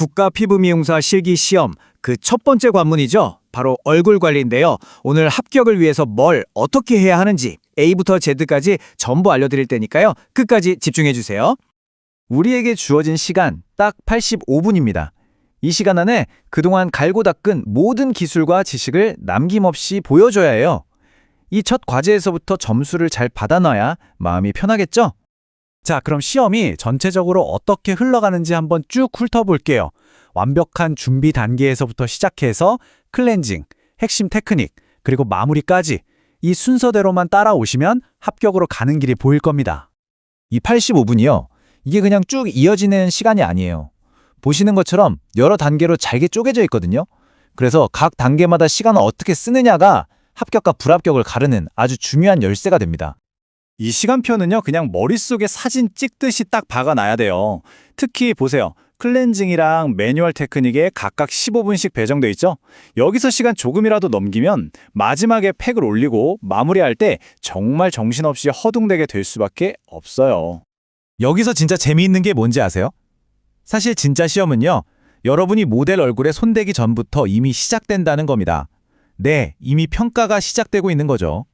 국가피부미용사 실기시험 그 첫 번째 관문이죠. 바로 얼굴 관리인데요. 오늘 합격을 위해서 뭘 어떻게 해야 하는지 A부터 Z까지 전부 알려드릴 테니까요. 끝까지 집중해주세요. 우리에게 주어진 시간 딱 85분입니다. 이 시간 안에 그동안 갈고 닦은 모든 기술과 지식을 남김없이 보여줘야 해요. 이 첫 과제에서부터 점수를 잘 받아놔야 마음이 편하겠죠? 자, 그럼 시험이 전체적으로 어떻게 흘러가는지 한번 쭉 훑어볼게요. 완벽한 준비 단계에서부터 시작해서 클렌징, 핵심 테크닉, 그리고 마무리까지 이 순서대로만 따라오시면 합격으로 가는 길이 보일 겁니다. 이 85분이요. 이게 그냥 쭉 이어지는 시간이 아니에요. 보시는 것처럼 여러 단계로 잘게 쪼개져 있거든요. 그래서 각 단계마다 시간을 어떻게 쓰느냐가 합격과 불합격을 가르는 아주 중요한 열쇠가 됩니다. 이 시간표는요, 그냥 머릿속에 사진 찍듯이 딱 박아놔야 돼요. 특히 보세요. 클렌징이랑 매뉴얼 테크닉에 각각 15분씩 배정돼 있죠? 여기서 시간 조금이라도 넘기면 마지막에 팩을 올리고 마무리할 때 정말 정신없이 허둥대게 될 수밖에 없어요. 여기서 진짜 재미있는 게 뭔지 아세요? 사실 진짜 시험은요, 여러분이 모델 얼굴에 손대기 전부터 이미 시작된다는 겁니다. 네, 이미 평가가 시작되고 있는 거죠.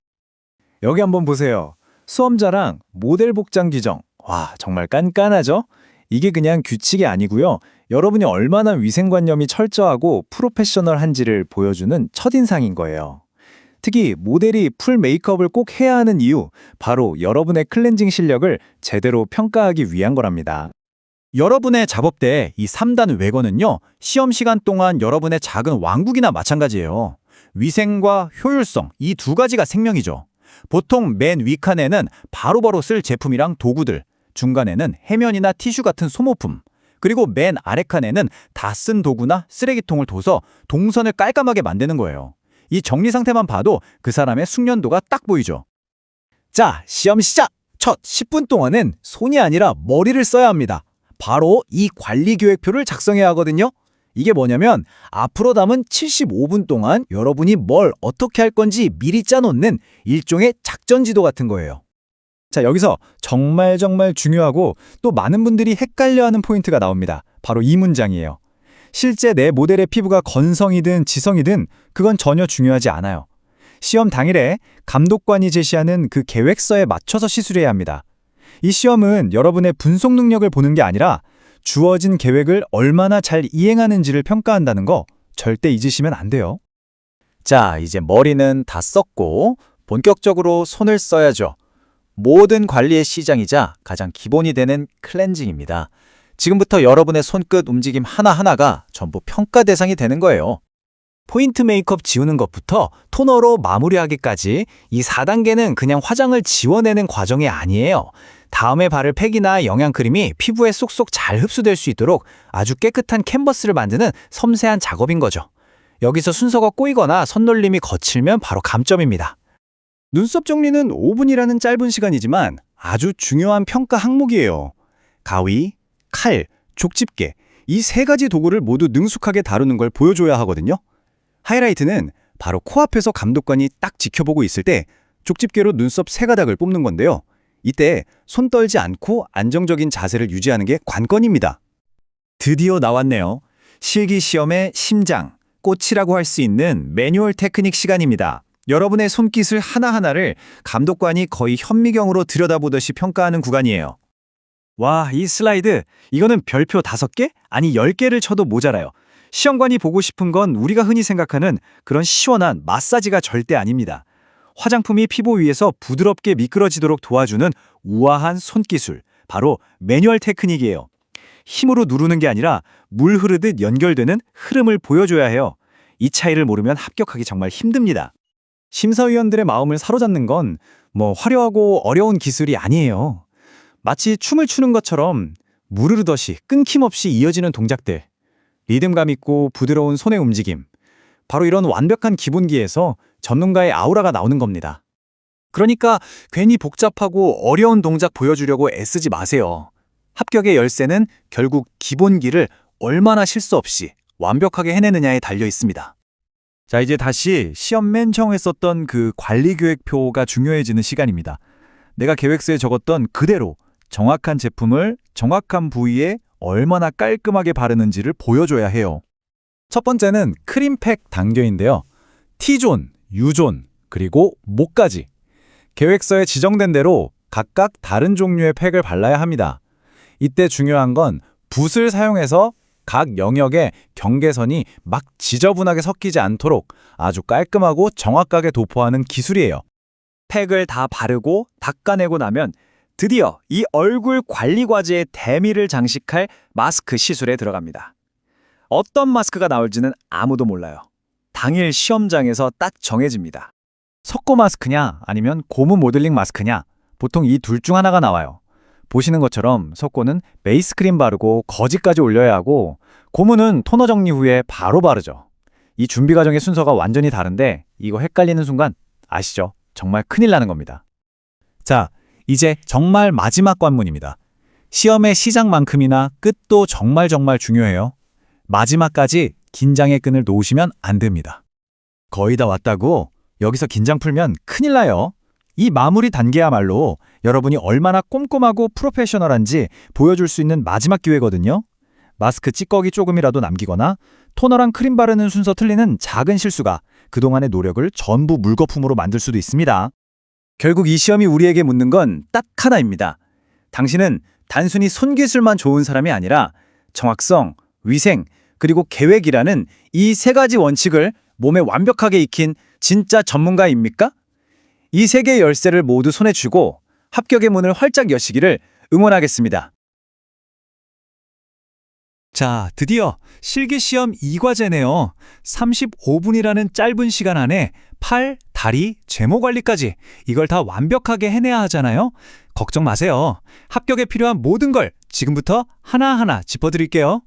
여기 한번 보세요. 수험자랑 모델 복장 규정. 와, 정말 깐깐하죠? 이게 그냥 규칙이 아니고요. 여러분이 얼마나 위생관념이 철저하고 프로페셔널한지를 보여주는 첫인상인 거예요. 특히 모델이 풀 메이크업을 꼭 해야 하는 이유, 바로 여러분의 클렌징 실력을 제대로 평가하기 위한 거랍니다. 여러분의 작업대 이 3단 외건은요, 시험 시간 동안 여러분의 작은 왕국이나 마찬가지예요. 위생과 효율성, 이 두 가지가 생명이죠. 보통 맨 윗칸에는 바로바로 쓸 제품이랑 도구들, 중간에는 해면이나 티슈 같은 소모품, 그리고 맨 아래칸에는 다 쓴 도구나 쓰레기통을 둬서 동선을 깔끔하게 만드는 거예요. 이 정리 상태만 봐도 그 사람의 숙련도가 딱 보이죠. 자, 시험 시작! 첫 10분 동안은 손이 아니라 머리를 써야 합니다. 바로 이 관리계획표를 작성해야 하거든요. 이게 뭐냐면 앞으로 남은 75분 동안 여러분이 뭘 어떻게 할 건지 미리 짜놓는 일종의 작전지도 같은 거예요. 자, 여기서 정말 중요하고 또 많은 분들이 헷갈려하는 포인트가 나옵니다. 바로 이 문장이에요. 실제 내 모델의 피부가 건성이든 지성이든 그건 전혀 중요하지 않아요. 시험 당일에 감독관이 제시하는 그 계획서에 맞춰서 시술해야 합니다. 이 시험은 여러분의 분석 능력을 보는 게 아니라 주어진 계획을 얼마나 잘 이행하는지를 평가한다는 거 절대 잊으시면 안 돼요. 자, 이제 머리는 다 썼고 본격적으로 손을 써야죠. 모든 관리의 시작이자 가장 기본이 되는 클렌징입니다. 지금부터 여러분의 손끝 움직임 하나하나가 전부 평가 대상이 되는 거예요. 포인트 메이크업 지우는 것부터 토너로 마무리하기까지 이 4단계는 그냥 화장을 지워내는 과정이 아니에요. 다음에 바를 팩이나 영양크림이 피부에 쏙쏙 잘 흡수될 수 있도록 아주 깨끗한 캔버스를 만드는 섬세한 작업인 거죠. 여기서 순서가 꼬이거나 선놀림이 거칠면 바로 감점입니다. 눈썹 정리는 5분이라는 짧은 시간이지만 아주 중요한 평가 항목이에요. 가위, 칼, 족집게 이 세 가지 도구를 모두 능숙하게 다루는 걸 보여줘야 하거든요. 하이라이트는 바로 코앞에서 감독관이 딱 지켜보고 있을 때 족집게로 눈썹 세 가닥을 뽑는 건데요. 이때 손 떨지 않고 안정적인 자세를 유지하는 게 관건입니다. 드디어 나왔네요. 실기시험의 심장, 꽃이라고 할 수 있는 매뉴얼 테크닉 시간입니다. 여러분의 손기술 하나하나를 감독관이 거의 현미경으로 들여다보듯이 평가하는 구간이에요. 와, 이 슬라이드, 이거는 별표 5개? 아니 10개를 쳐도 모자라요. 시험관이 보고 싶은 건 우리가 흔히 생각하는 그런 시원한 마사지가 절대 아닙니다. 화장품이 피부 위에서 부드럽게 미끄러지도록 도와주는 우아한 손기술, 바로 매뉴얼 테크닉이에요. 힘으로 누르는 게 아니라 물 흐르듯 연결되는 흐름을 보여줘야 해요. 이 차이를 모르면 합격하기 정말 힘듭니다. 심사위원들의 마음을 사로잡는 건 화려하고 어려운 기술이 아니에요. 마치 춤을 추는 것처럼 물 흐르듯이 끊김없이 이어지는 동작들, 리듬감 있고 부드러운 손의 움직임, 바로 이런 완벽한 기본기에서 전문가의 아우라가 나오는 겁니다. 그러니까 괜히 복잡하고 어려운 동작 보여주려고 애쓰지 마세요. 합격의 열쇠는 결국 기본기를 얼마나 실수 없이 완벽하게 해내느냐에 달려 있습니다. 자, 이제 다시 시험 맨 처음에 썼던 그 관리계획표가 중요해지는 시간입니다. 내가 계획서에 적었던 그대로 정확한 제품을 정확한 부위에 얼마나 깔끔하게 바르는지를 보여줘야 해요. 첫 번째는 크림팩 단계인데요. T존, U존, 그리고 목까지. 계획서에 지정된 대로 각각 다른 종류의 팩을 발라야 합니다. 이때 중요한 건 붓을 사용해서 각 영역의 경계선이 막 지저분하게 섞이지 않도록 아주 깔끔하고 정확하게 도포하는 기술이에요. 팩을 다 바르고 닦아내고 나면 드디어 이 얼굴 관리 과제의 대미를 장식할 마스크 시술에 들어갑니다. 어떤 마스크가 나올지는 아무도 몰라요. 당일 시험장에서 딱 정해집니다. 석고 마스크냐 아니면 고무 모델링 마스크냐, 보통 이 둘 중 하나가 나와요. 보시는 것처럼 석고는 베이스 크림 바르고 거즈까지 올려야 하고, 고무는 토너 정리 후에 바로 바르죠. 이 준비 과정의 순서가 완전히 다른데 이거 헷갈리는 순간 아시죠? 정말 큰일 나는 겁니다. 자, 이제 정말 마지막 관문입니다. 시험의 시작만큼이나 끝도 정말 중요해요. 마지막까지 긴장의 끈을 놓으시면 안 됩니다. 거의 다 왔다고? 여기서 긴장 풀면 큰일 나요. 이 마무리 단계야말로 여러분이 얼마나 꼼꼼하고 프로페셔널한지 보여줄 수 있는 마지막 기회거든요. 마스크 찌꺼기 조금이라도 남기거나 토너랑 크림 바르는 순서 틀리는 작은 실수가 그동안의 노력을 전부 물거품으로 만들 수도 있습니다. 결국 이 시험이 우리에게 묻는 건 딱 하나입니다. 당신은 단순히 손기술만 좋은 사람이 아니라 정확성, 위생, 그리고 계획이라는 이 세 가지 원칙을 몸에 완벽하게 익힌 진짜 전문가입니까? 이 세 개의 열쇠를 모두 손에 쥐고 합격의 문을 활짝 여시기를 응원하겠습니다. 자, 드디어 실기시험 2과제네요. 35분이라는 짧은 시간 안에 팔, 다리, 제모 관리까지 이걸 다 완벽하게 해내야 하잖아요. 걱정 마세요. 합격에 필요한 모든 걸 지금부터 하나하나 짚어드릴게요.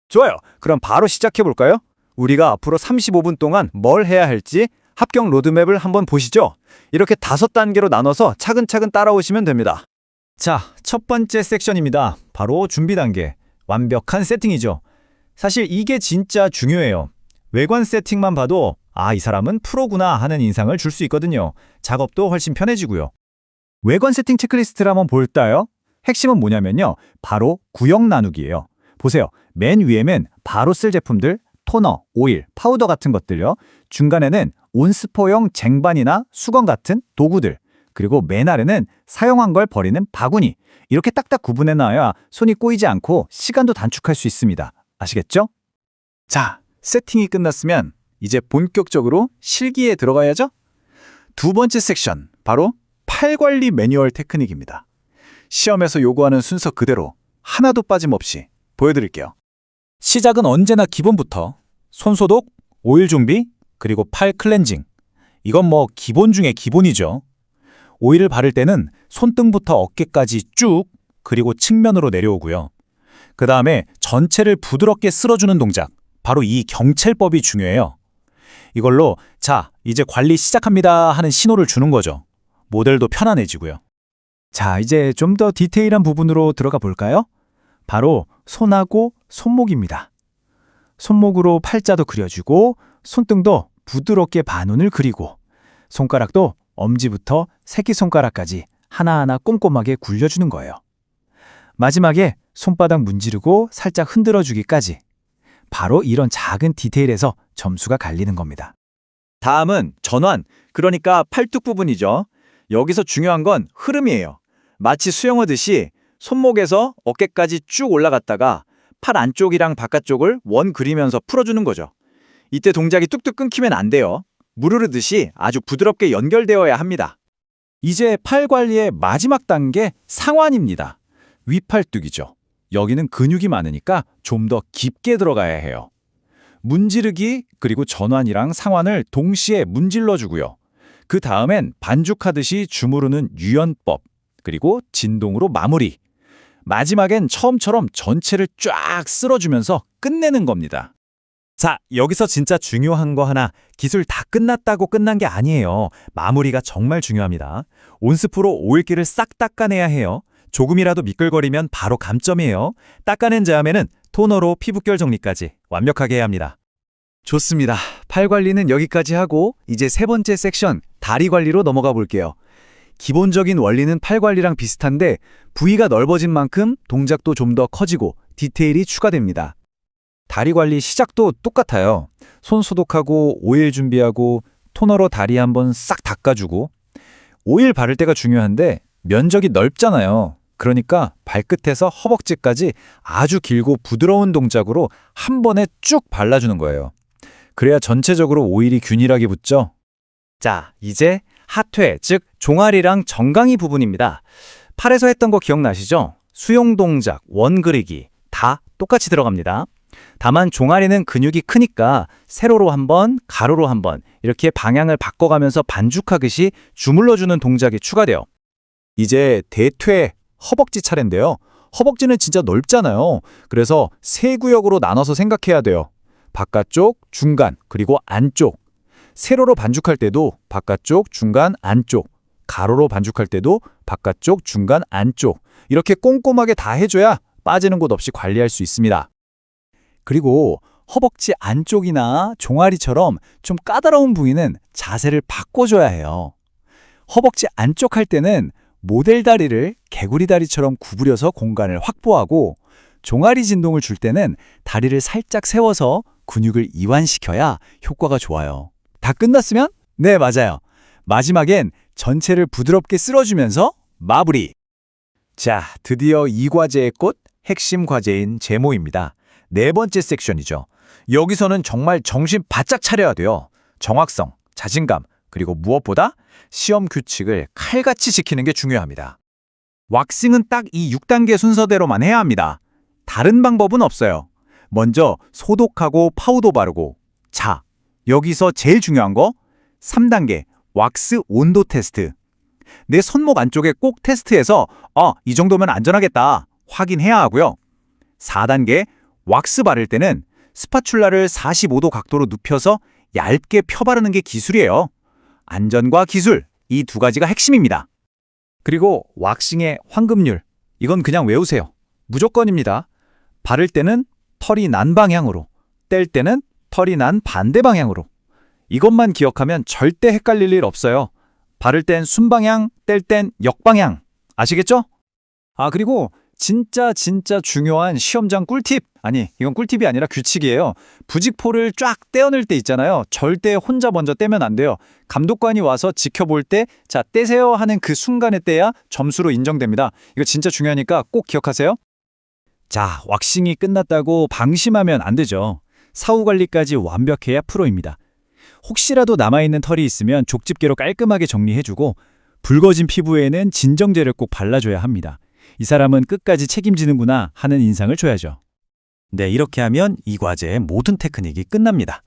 좋아요. 그럼 바로 시작해볼까요? 우리가 앞으로 35분 동안 뭘 해야 할지 합격 로드맵을 한번 보시죠. 이렇게 5단계로 나눠서 차근차근 따라오시면 됩니다. 자, 첫 번째 섹션입니다. 바로 준비 단계. 완벽한 세팅이죠. 사실 이게 진짜 중요해요. 외관 세팅만 봐도 이 사람은 프로구나 하는 인상을 줄 수 있거든요. 작업도 훨씬 편해지고요. 외관 세팅 체크리스트를 한번 볼까요? 핵심은 뭐냐면요. 바로 구역 나누기예요. 보세요. 맨 위에는 바로 쓸 제품들, 토너, 오일, 파우더 같은 것들요. 중간에는 온스포용 쟁반이나 수건 같은 도구들, 그리고 맨 아래는 사용한 걸 버리는 바구니. 이렇게 딱딱 구분해 놔야 손이 꼬이지 않고 시간도 단축할 수 있습니다. 아시겠죠? 자, 세팅이 끝났으면 이제 본격적으로 실기에 들어가야죠? 두 번째 섹션, 바로 팔 관리 매뉴얼 테크닉입니다. 시험에서 요구하는 순서 그대로 하나도 빠짐없이 보여드릴게요. 시작은 언제나 기본부터 손 소독, 오일 준비, 그리고 팔 클렌징. 이건 뭐 기본 중에 기본이죠. 오일을 바를 때는 손등부터 어깨까지 쭉, 그리고 측면으로 내려오고요. 그 다음에 전체를 부드럽게 쓸어주는 동작, 바로 이 경찰법이 중요해요. 이걸로 자, 이제 관리 시작합니다 하는 신호를 주는 거죠. 모델도 편안해지고요. 자, 이제 좀 더 디테일한 부분으로 들어가 볼까요? 바로 손하고 손목입니다. 손목으로 팔자도 그려주고 손등도 부드럽게 반운을 그리고 손가락도 엄지부터 새끼손가락까지 하나하나 꼼꼼하게 굴려주는 거예요. 마지막에 손바닥 문지르고 살짝 흔들어주기까지. 바로 이런 작은 디테일에서 점수가 갈리는 겁니다. 다음은 전완, 그러니까 팔뚝 부분이죠. 여기서 중요한 건 흐름이에요. 마치 수영하듯이 손목에서 어깨까지 쭉 올라갔다가 팔 안쪽이랑 바깥쪽을 원 그리면서 풀어주는 거죠. 이때 동작이 뚝뚝 끊기면 안 돼요. 물 흐르듯이 아주 부드럽게 연결되어야 합니다. 이제 팔 관리의 마지막 단계 상완입니다. 윗팔뚝이죠. 여기는 근육이 많으니까 좀 더 깊게 들어가야 해요. 문지르기 그리고 전완이랑 상완을 동시에 문질러주고요. 그 다음엔 반죽하듯이 주무르는 유연법, 그리고 진동으로 마무리. 마지막엔 처음처럼 전체를 쫙 쓸어주면서 끝내는 겁니다. 자, 여기서 진짜 중요한 거 하나, 기술 다 끝났다고 끝난 게 아니에요. 마무리가 정말 중요합니다. 온스프로 오일기를 싹 닦아내야 해요. 조금이라도 미끌거리면 바로 감점이에요. 닦아낸 다음에는 토너로 피부결 정리까지 완벽하게 해야 합니다. 좋습니다. 팔 관리는 여기까지 하고 이제 세 번째 섹션, 다리 관리로 넘어가 볼게요. 기본적인 원리는 팔 관리랑 비슷한데 부위가 넓어진 만큼 동작도 좀 더 커지고 디테일이 추가됩니다. 다리 관리 시작도 똑같아요. 손 소독하고 오일 준비하고 토너로 다리 한번 싹 닦아주고 오일 바를 때가 중요한데 면적이 넓잖아요. 그러니까 발끝에서 허벅지까지 아주 길고 부드러운 동작으로 한 번에 쭉 발라주는 거예요. 그래야 전체적으로 오일이 균일하게 붙죠. 자, 이제 하퇴, 즉 종아리랑 정강이 부분입니다. 팔에서 했던 거 기억나시죠? 수용 동작, 원 그리기 다 똑같이 들어갑니다. 다만 종아리는 근육이 크니까 세로로 한 번, 가로로 한 번 이렇게 방향을 바꿔가면서 반죽하듯이 주물러주는 동작이 추가돼요. 이제 대퇴, 허벅지 차례인데요. 허벅지는 진짜 넓잖아요. 그래서 세 구역으로 나눠서 생각해야 돼요. 바깥쪽, 중간, 그리고 안쪽. 세로로 반죽할 때도 바깥쪽, 중간, 안쪽. 가로로 반죽할 때도 바깥쪽, 중간, 안쪽. 이렇게 꼼꼼하게 다 해줘야 빠지는 곳 없이 관리할 수 있습니다. 그리고 허벅지 안쪽이나 종아리처럼 좀 까다로운 부위는 자세를 바꿔줘야 해요. 허벅지 안쪽 할 때는 모델 다리를 개구리 다리처럼 구부려서 공간을 확보하고 종아리 진동을 줄 때는 다리를 살짝 세워서 근육을 이완시켜야 효과가 좋아요. 다 끝났으면? 네, 맞아요. 마지막엔 전체를 부드럽게 쓸어주면서 마무리. 자, 드디어 이 과제의 꽃, 핵심 과제인 제모입니다. 네 번째 섹션이죠. 여기서는 정말 정신 바짝 차려야 돼요. 정확성, 자신감, 그리고 무엇보다 시험 규칙을 칼같이 지키는 게 중요합니다. 왁싱은 딱 이 6단계 순서대로만 해야 합니다. 다른 방법은 없어요. 먼저 소독하고 파우더 바르고 자, 여기서 제일 중요한 거 3단계 왁스 온도 테스트. 내 손목 안쪽에 꼭 테스트해서 이 정도면 안전하겠다 확인해야 하고요. 4단계 왁스 바를 때는 스파츌라를 45도 각도로 눕혀서 얇게 펴바르는 게 기술이에요. 안전과 기술, 이 두 가지가 핵심입니다. 그리고 왁싱의 황금률, 이건 그냥 외우세요. 무조건입니다. 바를 때는 털이 난 방향으로, 뗄 때는 털이 난 반대 방향으로. 이것만 기억하면 절대 헷갈릴 일 없어요. 바를 땐 순방향, 뗄 땐 역방향. 아시겠죠? 그리고 진짜 중요한 시험장 꿀팁. 아니, 이건 꿀팁이 아니라 규칙이에요. 부직포를 쫙 떼어낼 때 있잖아요. 절대 혼자 먼저 떼면 안 돼요. 감독관이 와서 지켜볼 때 자, 떼세요 하는 그 순간에 떼야 점수로 인정됩니다. 이거 진짜 중요하니까 꼭 기억하세요. 자, 왁싱이 끝났다고 방심하면 안 되죠. 사후 관리까지 완벽해야 프로입니다. 혹시라도 남아있는 털이 있으면 족집게로 깔끔하게 정리해주고 붉어진 피부에는 진정제를 꼭 발라줘야 합니다. 이 사람은 끝까지 책임지는구나 하는 인상을 줘야죠. 네, 이렇게 하면 이 과제의 모든 테크닉이 끝납니다.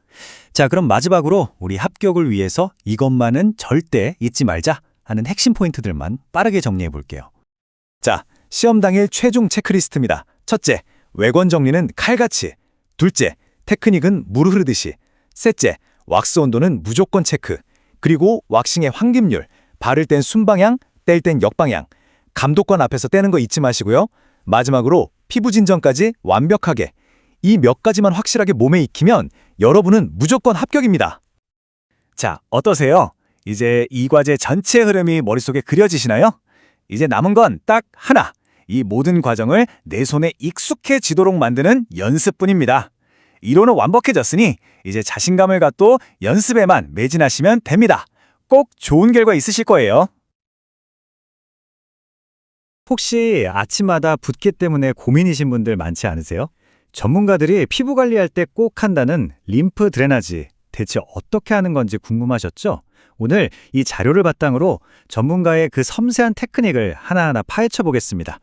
자, 그럼 마지막으로 우리 합격을 위해서 이것만은 절대 잊지 말자 하는 핵심 포인트들만 빠르게 정리해 볼게요. 자, 시험 당일 최종 체크리스트입니다. 첫째, 외관 정리는 칼같이. 둘째, 테크닉은 물 흐르듯이. 셋째, 왁스 온도는 무조건 체크. 그리고 왁싱의 황금률, 바를 땐 순방향, 뗄 땐 역방향. 감독관 앞에서 떼는 거 잊지 마시고요. 마지막으로 피부 진정까지 완벽하게. 이 몇 가지만 확실하게 몸에 익히면 여러분은 무조건 합격입니다. 자, 어떠세요? 이제 이 과제 전체 흐름이 머릿속에 그려지시나요? 이제 남은 건 딱 하나. 이 모든 과정을 내 손에 익숙해지도록 만드는 연습뿐입니다. 이론은 완벽해졌으니 이제 자신감을 갖고 연습에만 매진하시면 됩니다. 꼭 좋은 결과 있으실 거예요. 혹시 아침마다 붓기 때문에 고민이신 분들 많지 않으세요? 전문가들이 피부 관리할 때 꼭 한다는 림프 드레나지, 대체 어떻게 하는 건지 궁금하셨죠? 오늘 이 자료를 바탕으로 전문가의 그 섬세한 테크닉을 하나하나 파헤쳐 보겠습니다.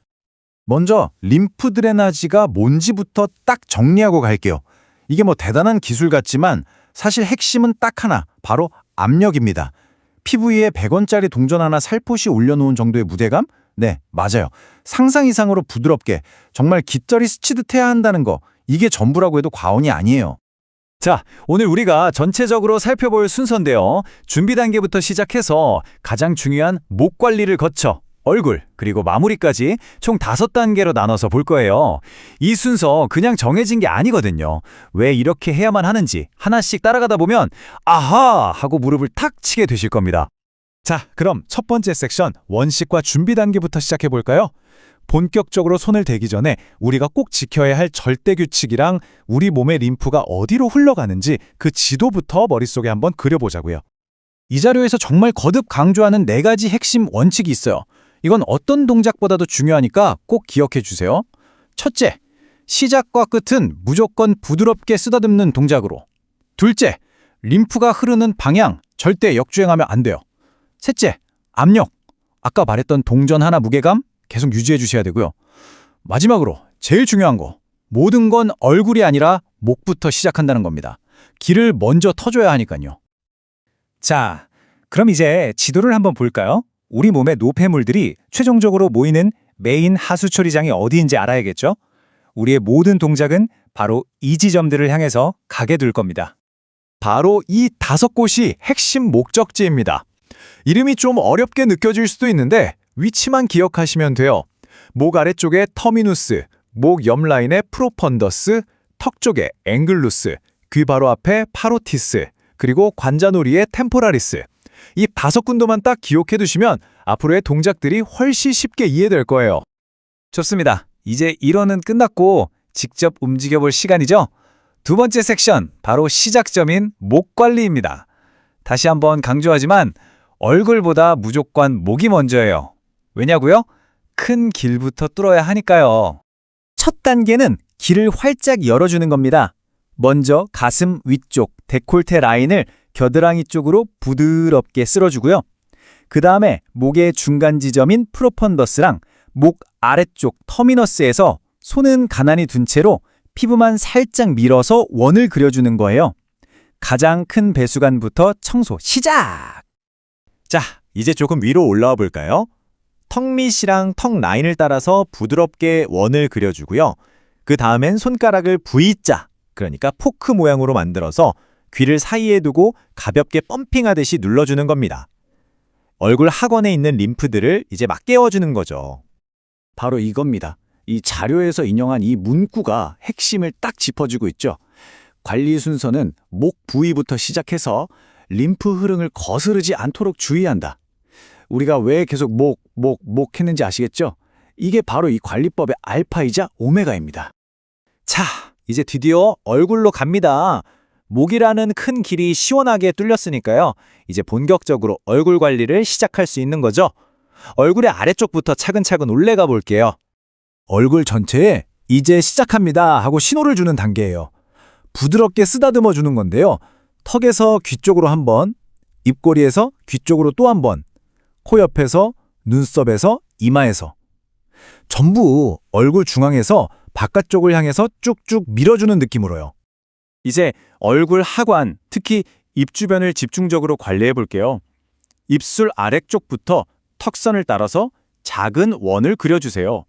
먼저 림프 드레나지가 뭔지부터 딱 정리하고 갈게요. 이게 뭐 대단한 기술 같지만 사실 핵심은 딱 하나, 바로 압력입니다. 피부 위에 100원짜리 동전 하나 살포시 올려놓은 정도의 무게감? 네, 맞아요. 상상 이상으로 부드럽게 정말 깃털이 스치듯 해야 한다는 거, 이게 전부라고 해도 과언이 아니에요. 자, 오늘 우리가 전체적으로 살펴볼 순서인데요. 준비 단계부터 시작해서 가장 중요한 목 관리를 거쳐 얼굴, 그리고 마무리까지 총 5단계로 나눠서 볼 거예요. 이 순서 그냥 정해진 게 아니거든요. 왜 이렇게 해야만 하는지 하나씩 따라가다 보면 아하! 하고 무릎을 탁 치게 되실 겁니다. 자, 그럼 첫 번째 섹션 원식과 준비 단계부터 시작해 볼까요? 본격적으로 손을 대기 전에 우리가 꼭 지켜야 할 절대 규칙이랑 우리 몸의 림프가 어디로 흘러가는지 그 지도부터 머릿속에 한번 그려보자고요. 이 자료에서 정말 거듭 강조하는 4가지 핵심 원칙이 있어요. 이건 어떤 동작보다도 중요하니까 꼭 기억해 주세요. 첫째, 시작과 끝은 무조건 부드럽게 쓰다듬는 동작으로. 둘째, 림프가 흐르는 방향 절대 역주행하면 안 돼요. 셋째, 압력. 아까 말했던 동전 하나 무게감 계속 유지해 주셔야 되고요. 마지막으로 제일 중요한 거. 모든 건 얼굴이 아니라 목부터 시작한다는 겁니다. 길을 먼저 터줘야 하니까요. 자, 그럼 이제 지도를 한번 볼까요? 우리 몸의 노폐물들이 최종적으로 모이는 메인 하수 처리장이 어디인지 알아야겠죠? 우리의 모든 동작은 바로 이 지점들을 향해서 가게 될 겁니다. 바로 이 5곳이 핵심 목적지입니다. 이름이 좀 어렵게 느껴질 수도 있는데 위치만 기억하시면 돼요. 목 아래쪽에 터미누스, 목 옆 라인에 프로펀더스, 턱 쪽에 앵글루스, 귀 바로 앞에 파로티스, 그리고 관자놀이의 템포라리스. 이 5군도만 딱 기억해 두시면 앞으로의 동작들이 훨씬 쉽게 이해될 거예요. 좋습니다. 이제 이론은 끝났고 직접 움직여볼 시간이죠? 두 번째 섹션, 바로 시작점인 목 관리입니다. 다시 한번 강조하지만 얼굴보다 무조건 목이 먼저예요. 왜냐고요? 큰 길부터 뚫어야 하니까요. 첫 단계는 길을 활짝 열어주는 겁니다. 먼저 가슴 위쪽 데콜테 라인을 겨드랑이 쪽으로 부드럽게 쓸어주고요. 그 다음에 목의 중간 지점인 프로펀더스랑 목 아래쪽 터미너스에서 손은 가만히 둔 채로 피부만 살짝 밀어서 원을 그려주는 거예요. 가장 큰 배수관부터 청소 시작! 자, 이제 조금 위로 올라와 볼까요? 턱 밑이랑 턱 라인을 따라서 부드럽게 원을 그려주고요. 그 다음엔 손가락을 V자, 그러니까 포크 모양으로 만들어서 귀를 사이에 두고 가볍게 펌핑하듯이 눌러주는 겁니다. 얼굴 하관에 있는 림프들을 이제 막 깨워주는 거죠. 바로 이겁니다. 이 자료에서 인용한 이 문구가 핵심을 딱 짚어주고 있죠. 관리 순서는 목 부위부터 시작해서 림프 흐름을 거스르지 않도록 주의한다. 우리가 왜 계속 목 했는지 아시겠죠? 이게 바로 이 관리법의 알파이자 오메가입니다. 자, 이제 드디어 얼굴로 갑니다. 목이라는 큰 길이 시원하게 뚫렸으니까요. 이제 본격적으로 얼굴 관리를 시작할 수 있는 거죠. 얼굴의 아래쪽부터 차근차근 올라가 볼게요. 얼굴 전체에 이제 시작합니다 하고 신호를 주는 단계예요. 부드럽게 쓰다듬어 주는 건데요. 턱에서 귀 쪽으로 한 번, 입꼬리에서 귀 쪽으로 또 한 번, 코 옆에서, 눈썹에서, 이마에서. 전부 얼굴 중앙에서 바깥쪽을 향해서 쭉쭉 밀어주는 느낌으로요. 이제 얼굴 하관, 특히 입 주변을 집중적으로 관리해 볼게요. 입술 아래쪽부터 턱선을 따라서 작은 원을 그려주세요.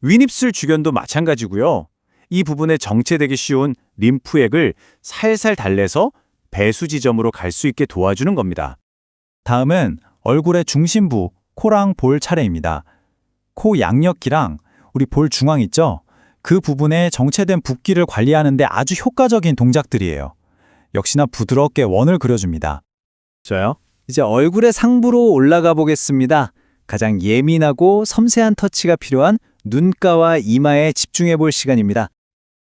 윗입술 주변도 마찬가지고요. 이 부분에 정체되기 쉬운 림프액을 살살 달래서 배수 지점으로 갈 수 있게 도와주는 겁니다. 다음은 얼굴의 중심부, 코랑 볼 차례입니다. 코 양옆귀랑 우리 볼 중앙 있죠? 그 부분에 정체된 붓기를 관리하는 데 아주 효과적인 동작들이에요. 역시나 부드럽게 원을 그려줍니다. 저요? 이제 얼굴의 상부로 올라가 보겠습니다. 가장 예민하고 섬세한 터치가 필요한 눈가와 이마에 집중해 볼 시간입니다.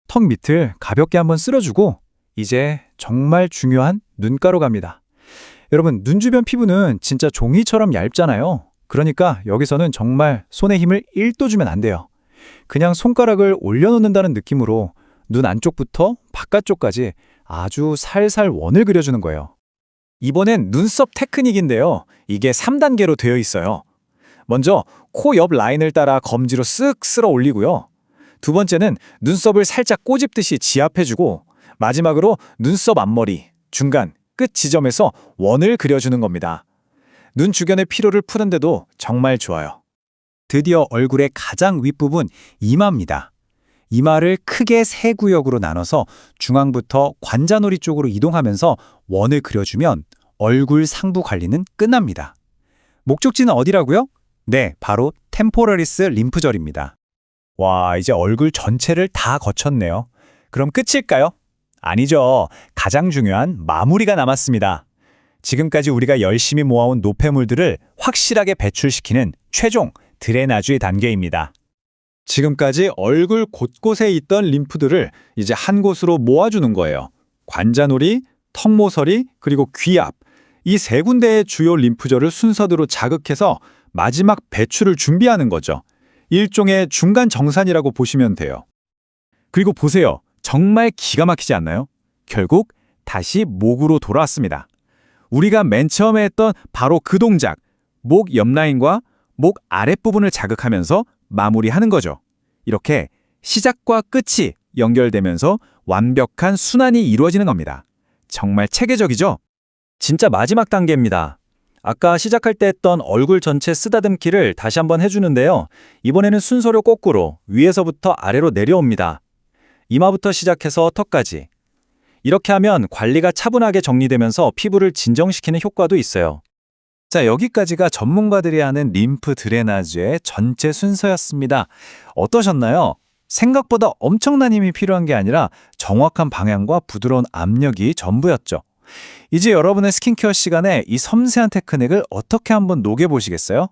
턱 밑을 가볍게 한번 쓸어주고 이제 정말 중요한 눈가로 갑니다. 여러분, 눈 주변 피부는 진짜 종이처럼 얇잖아요. 그러니까 여기서는 정말 손에 힘을 1도 주면 안 돼요. 그냥 손가락을 올려놓는다는 느낌으로 눈 안쪽부터 바깥쪽까지 아주 살살 원을 그려주는 거예요. 이번엔 눈썹 테크닉인데요. 이게 3단계로 되어 있어요. 먼저 코 옆 라인을 따라 검지로 쓱 쓸어 올리고요. 두 번째는 눈썹을 살짝 꼬집듯이 지압해주고 마지막으로 눈썹 앞머리, 중간, 끝 지점에서 원을 그려주는 겁니다. 눈 주변의 피로를 푸는데도 정말 좋아요. 드디어 얼굴의 가장 윗부분 이마입니다. 이마를 크게 3구역으로 나눠서 중앙부터 관자놀이 쪽으로 이동하면서 원을 그려주면 얼굴 상부 관리는 끝납니다. 목적지는 어디라고요? 네, 바로 템포러리스 림프절입니다. 와, 이제 얼굴 전체를 다 거쳤네요. 그럼 끝일까요? 아니죠. 가장 중요한 마무리가 남았습니다. 지금까지 우리가 열심히 모아온 노폐물들을 확실하게 배출시키는 최종 드레나주의 단계입니다. 지금까지 얼굴 곳곳에 있던 림프들을 이제 한 곳으로 모아주는 거예요. 관자놀이, 턱모서리, 그리고 귀 앞. 이 세 군데의 주요 림프절을 순서대로 자극해서 마지막 배출을 준비하는 거죠. 일종의 중간 정산이라고 보시면 돼요. 그리고 보세요. 정말 기가 막히지 않나요? 결국 다시 목으로 돌아왔습니다. 우리가 맨 처음에 했던 바로 그 동작, 목 옆 라인과 목 아랫부분을 자극하면서 마무리하는 거죠. 이렇게 시작과 끝이 연결되면서 완벽한 순환이 이루어지는 겁니다. 정말 체계적이죠? 진짜 마지막 단계입니다. 아까 시작할 때 했던 얼굴 전체 쓰다듬기를 다시 한번 해주는데요. 이번에는 순서로 거꾸로 위에서부터 아래로 내려옵니다. 이마부터 시작해서 턱까지. 이렇게 하면 관리가 차분하게 정리되면서 피부를 진정시키는 효과도 있어요. 자, 여기까지가 전문가들이 하는 림프 드레나즈의 전체 순서였습니다. 어떠셨나요? 생각보다 엄청난 힘이 필요한 게 아니라 정확한 방향과 부드러운 압력이 전부였죠. 이제 여러분의 스킨케어 시간에 이 섬세한 테크닉을 어떻게 한번 녹여보시겠어요?